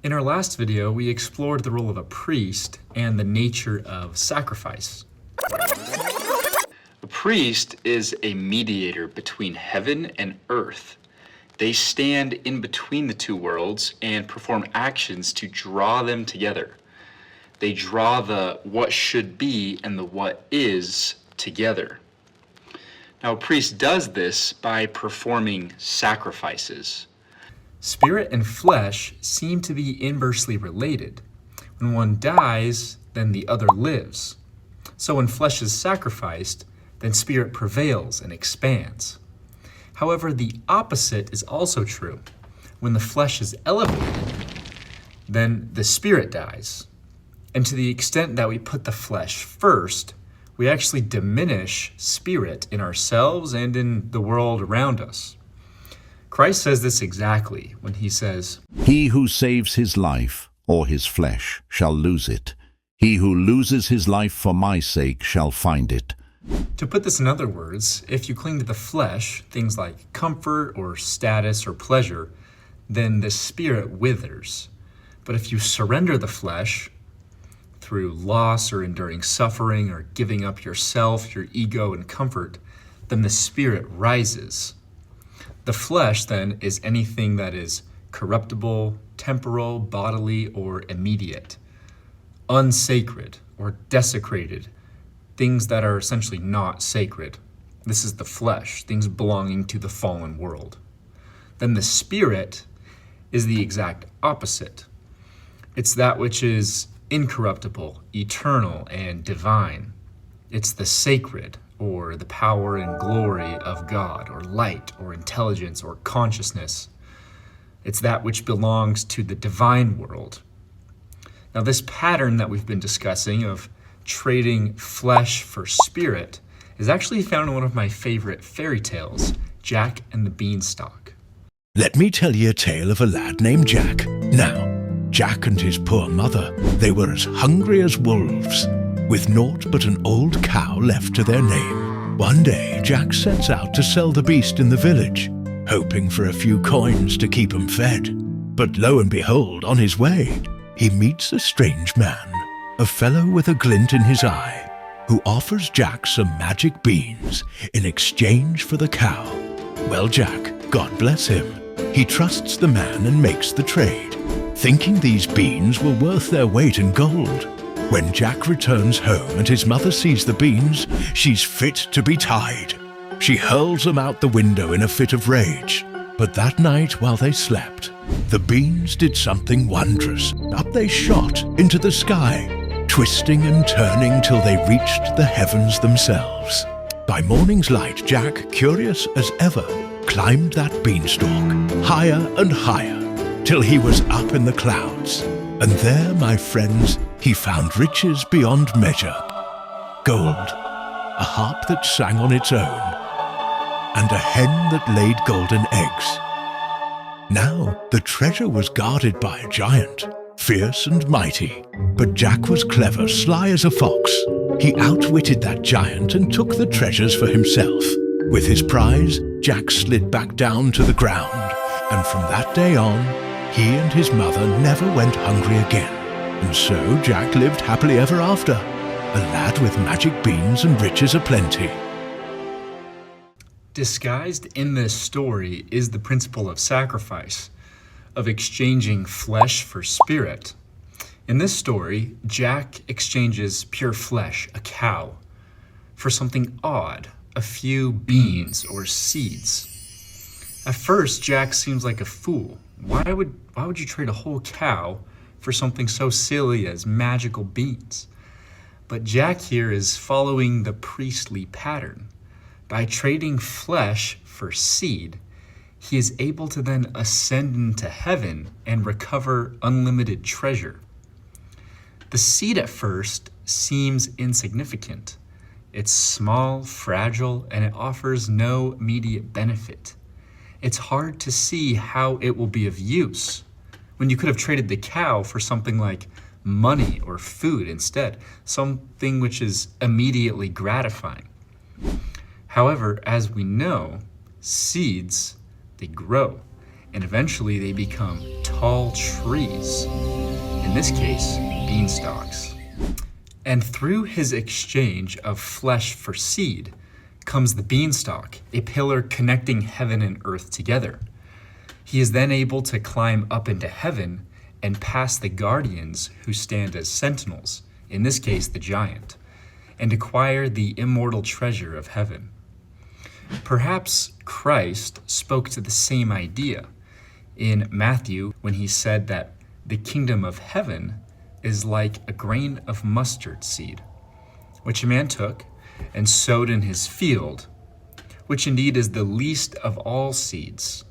In our last video, we explored the role of a priest and the nature of sacrifice. A priest is a mediator between heaven and earth. They stand in between the two worlds and perform actions to draw them together. They draw the what should be and the what is together. Now, a priest does this by performing sacrifices. Spirit and flesh seem to be inversely related. When one dies, then the other lives. So when flesh is sacrificed, then spirit prevails and expands. However, the opposite is also true. When the flesh is elevated, then the spirit dies. And to the extent that we put the flesh first, we actually diminish spirit in ourselves and in the world around us. Christ says this exactly when he says, "He who saves his life or his flesh shall lose it. He who loses his life for my sake shall find it." To put this in other words, if you cling to the flesh, things like comfort or status or pleasure, then the spirit withers. But if you surrender the flesh through loss or enduring suffering or giving up yourself, your ego, and comfort, then the spirit rises. The flesh, then, is anything that is corruptible, temporal, bodily, or immediate, unsacred or desecrated, things that are essentially not sacred. This is the flesh, things belonging to the fallen world. Then the spirit is the exact opposite. It's that which is incorruptible, eternal, and divine. It's the sacred, or the power and glory of God, or light, or intelligence, or consciousness. It's that which belongs to the divine world. Now, this pattern that we've been discussing of trading flesh for spirit is actually found in one of my favorite fairy tales, Jack and the Beanstalk. Let me tell you a tale of a lad named Jack. Now, Jack and his poor mother, they were as hungry as wolves, with naught but an old cow left to their name. One day, Jack sets out to sell the beast in the village, hoping for a few coins to keep him fed. But lo and behold, on his way, he meets a strange man, a fellow with a glint in his eye, who offers Jack some magic beans in exchange for the cow. Well, Jack, God bless him, he trusts the man and makes the trade, thinking these beans were worth their weight in gold. When Jack returns home and his mother sees the beans, she's fit to be tied. She hurls them out the window in a fit of rage. But that night, while they slept, the beans did something wondrous. Up they shot into the sky, twisting and turning till they reached the heavens themselves. By morning's light, Jack, curious as ever, climbed that beanstalk, higher and higher, till he was up in the clouds. And there, my friends, he found riches beyond measure. Gold, a harp that sang on its own, and a hen that laid golden eggs. Now, the treasure was guarded by a giant, fierce and mighty. But Jack was clever, sly as a fox. He outwitted that giant and took the treasures for himself. With his prize, Jack slid back down to the ground, and from that day on, he and his mother never went hungry again. And so Jack lived happily ever after, a lad with magic beans and riches aplenty. Disguised in this story is the principle of sacrifice, of exchanging flesh for spirit. In this story, Jack exchanges pure flesh, a cow, for something odd, a few beans or seeds. At first, Jack seems like a fool. Why would you trade a whole cow for something so silly as magical beans? But Jack here is following the priestly pattern. By trading flesh for seed, he is able to then ascend into heaven and recover unlimited treasure. The seed at first seems insignificant. It's small, fragile, and it offers no immediate benefit. It's hard to see how it will be of use when you could have traded the cow for something like money or food instead, something which is immediately gratifying. However, as we know, seeds, they grow, and eventually they become tall trees, in this case, beanstalks. And through his exchange of flesh for seed comes the beanstalk, a pillar connecting heaven and earth together. He is then able to climb up into heaven and pass the guardians who stand as sentinels, in this case the giant, and acquire the immortal treasure of heaven. Perhaps Christ spoke to the same idea in Matthew when he said that the kingdom of heaven is like a grain of mustard seed, which a man took and sowed in his field, which indeed is the least of all seeds.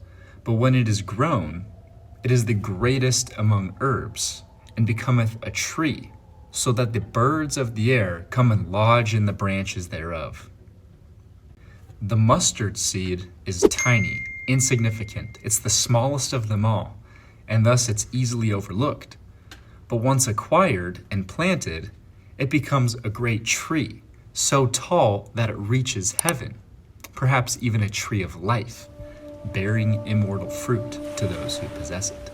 But when it is grown, it is the greatest among herbs, and becometh a tree, so that the birds of the air come and lodge in the branches thereof. The mustard seed is tiny, insignificant. It's the smallest of them all, and thus it's easily overlooked. But once acquired and planted, it becomes a great tree, so tall that it reaches heaven, perhaps even a tree of life, bearing immortal fruit to those who possess it.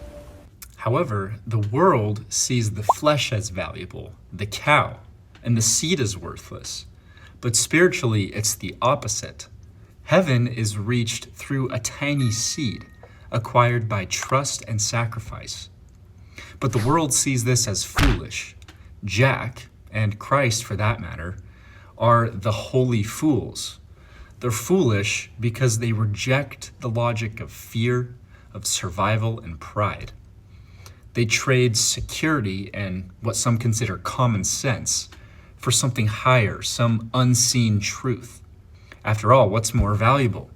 However, the world sees the flesh as valuable, the cow, and the seed as worthless. But spiritually, it's the opposite. Heaven is reached through a tiny seed, acquired by trust and sacrifice. But the world sees this as foolish. Jack, and Christ for that matter, are the holy fools. They're foolish because they reject the logic of fear, of survival, and pride. They trade security and what some consider common sense for something higher, some unseen truth. After all, what's more valuable?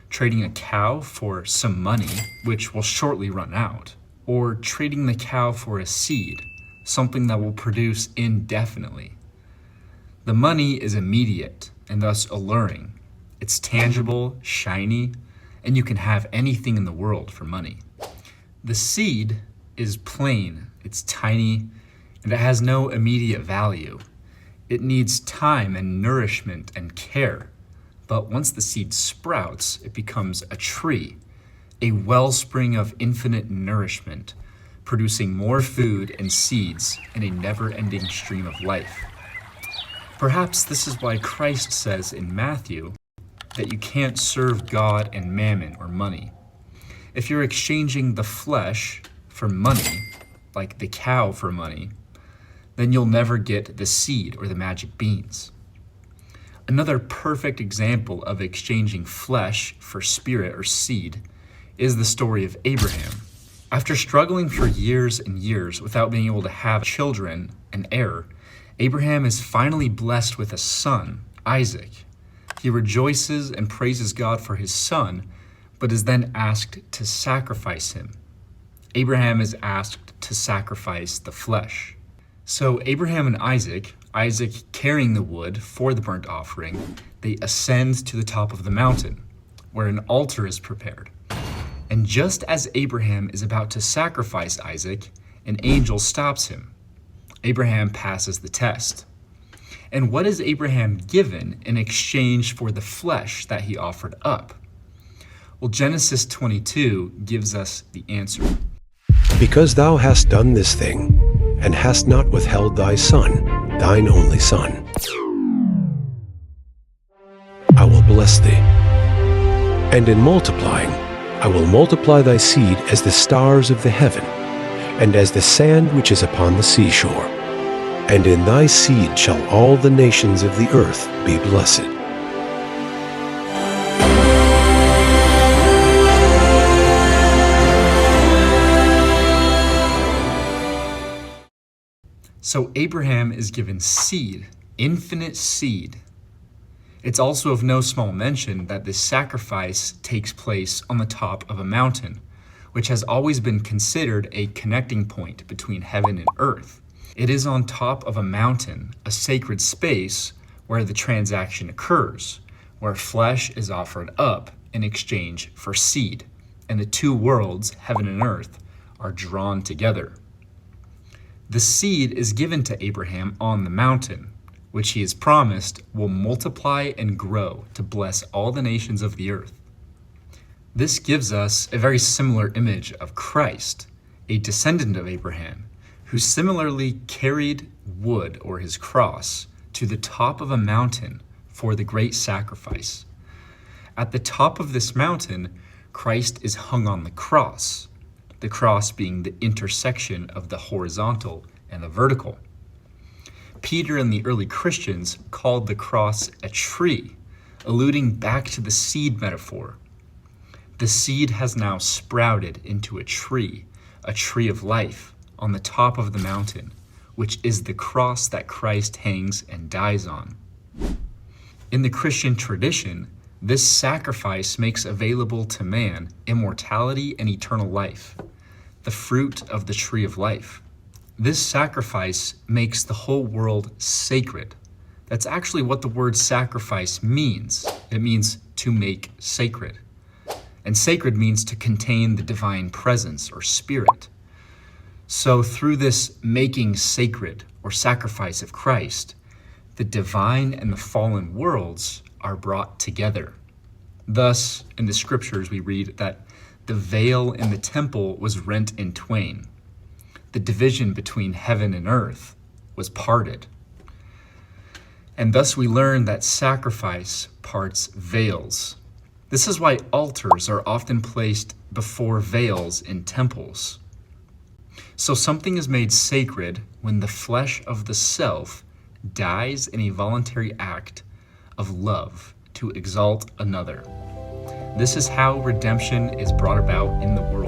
Trading a cow for some money, which will shortly run out, or trading the cow for a seed, something that will produce indefinitely. The money is immediate and thus alluring. It's tangible, shiny, and you can have anything in the world for money. The seed is plain, it's tiny, and it has no immediate value. It needs time and nourishment and care. But once the seed sprouts, it becomes a tree, a wellspring of infinite nourishment, producing more food and seeds in a never-ending stream of life. Perhaps this is why Christ says in Matthew that you can't serve God and mammon or money. If you're exchanging the flesh for money, like the cow for money, then you'll never get the seed or the magic beans. Another perfect example of exchanging flesh for spirit or seed is the story of Abraham. After struggling for years and years without being able to have children, an heir, Abraham is finally blessed with a son, Isaac. He rejoices and praises God for his son, but is then asked to sacrifice him. Abraham is asked to sacrifice the flesh. So Abraham and Isaac carrying the wood for the burnt offering, they ascend to the top of the mountain, where an altar is prepared. And just as Abraham is about to sacrifice Isaac, an angel stops him. Abraham passes the test. And what is Abraham given in exchange for the flesh that he offered up? Well, Genesis 22 gives us the answer. Because thou hast done this thing, and hast not withheld thy son, thine only son, I will bless thee. And in multiplying, I will multiply thy seed as the stars of the heaven, and as the sand which is upon the seashore. And in thy seed shall all the nations of the earth be blessed. So Abraham is given seed, infinite seed. It's also of no small mention that this sacrifice takes place on the top of a mountain, which has always been considered a connecting point between heaven and earth. It is on top of a mountain, a sacred space where the transaction occurs, where flesh is offered up in exchange for seed, and the two worlds, heaven and earth, are drawn together. The seed is given to Abraham on the mountain, which he is promised will multiply and grow to bless all the nations of the earth. This gives us a very similar image of Christ, a descendant of Abraham, who similarly carried wood or his cross to the top of a mountain for the great sacrifice. At the top of this mountain, Christ is hung on the cross being the intersection of the horizontal and the vertical. Peter and the early Christians called the cross a tree, alluding back to the seed metaphor. The seed has now sprouted into a tree of life on the top of the mountain, which is the cross that Christ hangs and dies on. In the Christian tradition, this sacrifice makes available to man immortality and eternal life, the fruit of the tree of life. This sacrifice makes the whole world sacred. That's actually what the word sacrifice means. It means to make sacred. And sacred means to contain the divine presence or spirit. So through this making sacred or sacrifice of Christ, the divine and the fallen worlds are brought together. Thus, in the scriptures, we read that the veil in the temple was rent in twain. The division between heaven and earth was parted. And thus we learn that sacrifice parts veils. This is why altars are often placed before veils in temples. So something is made sacred when the flesh of the self dies in a voluntary act of love to exalt another. This is how redemption is brought about in the world.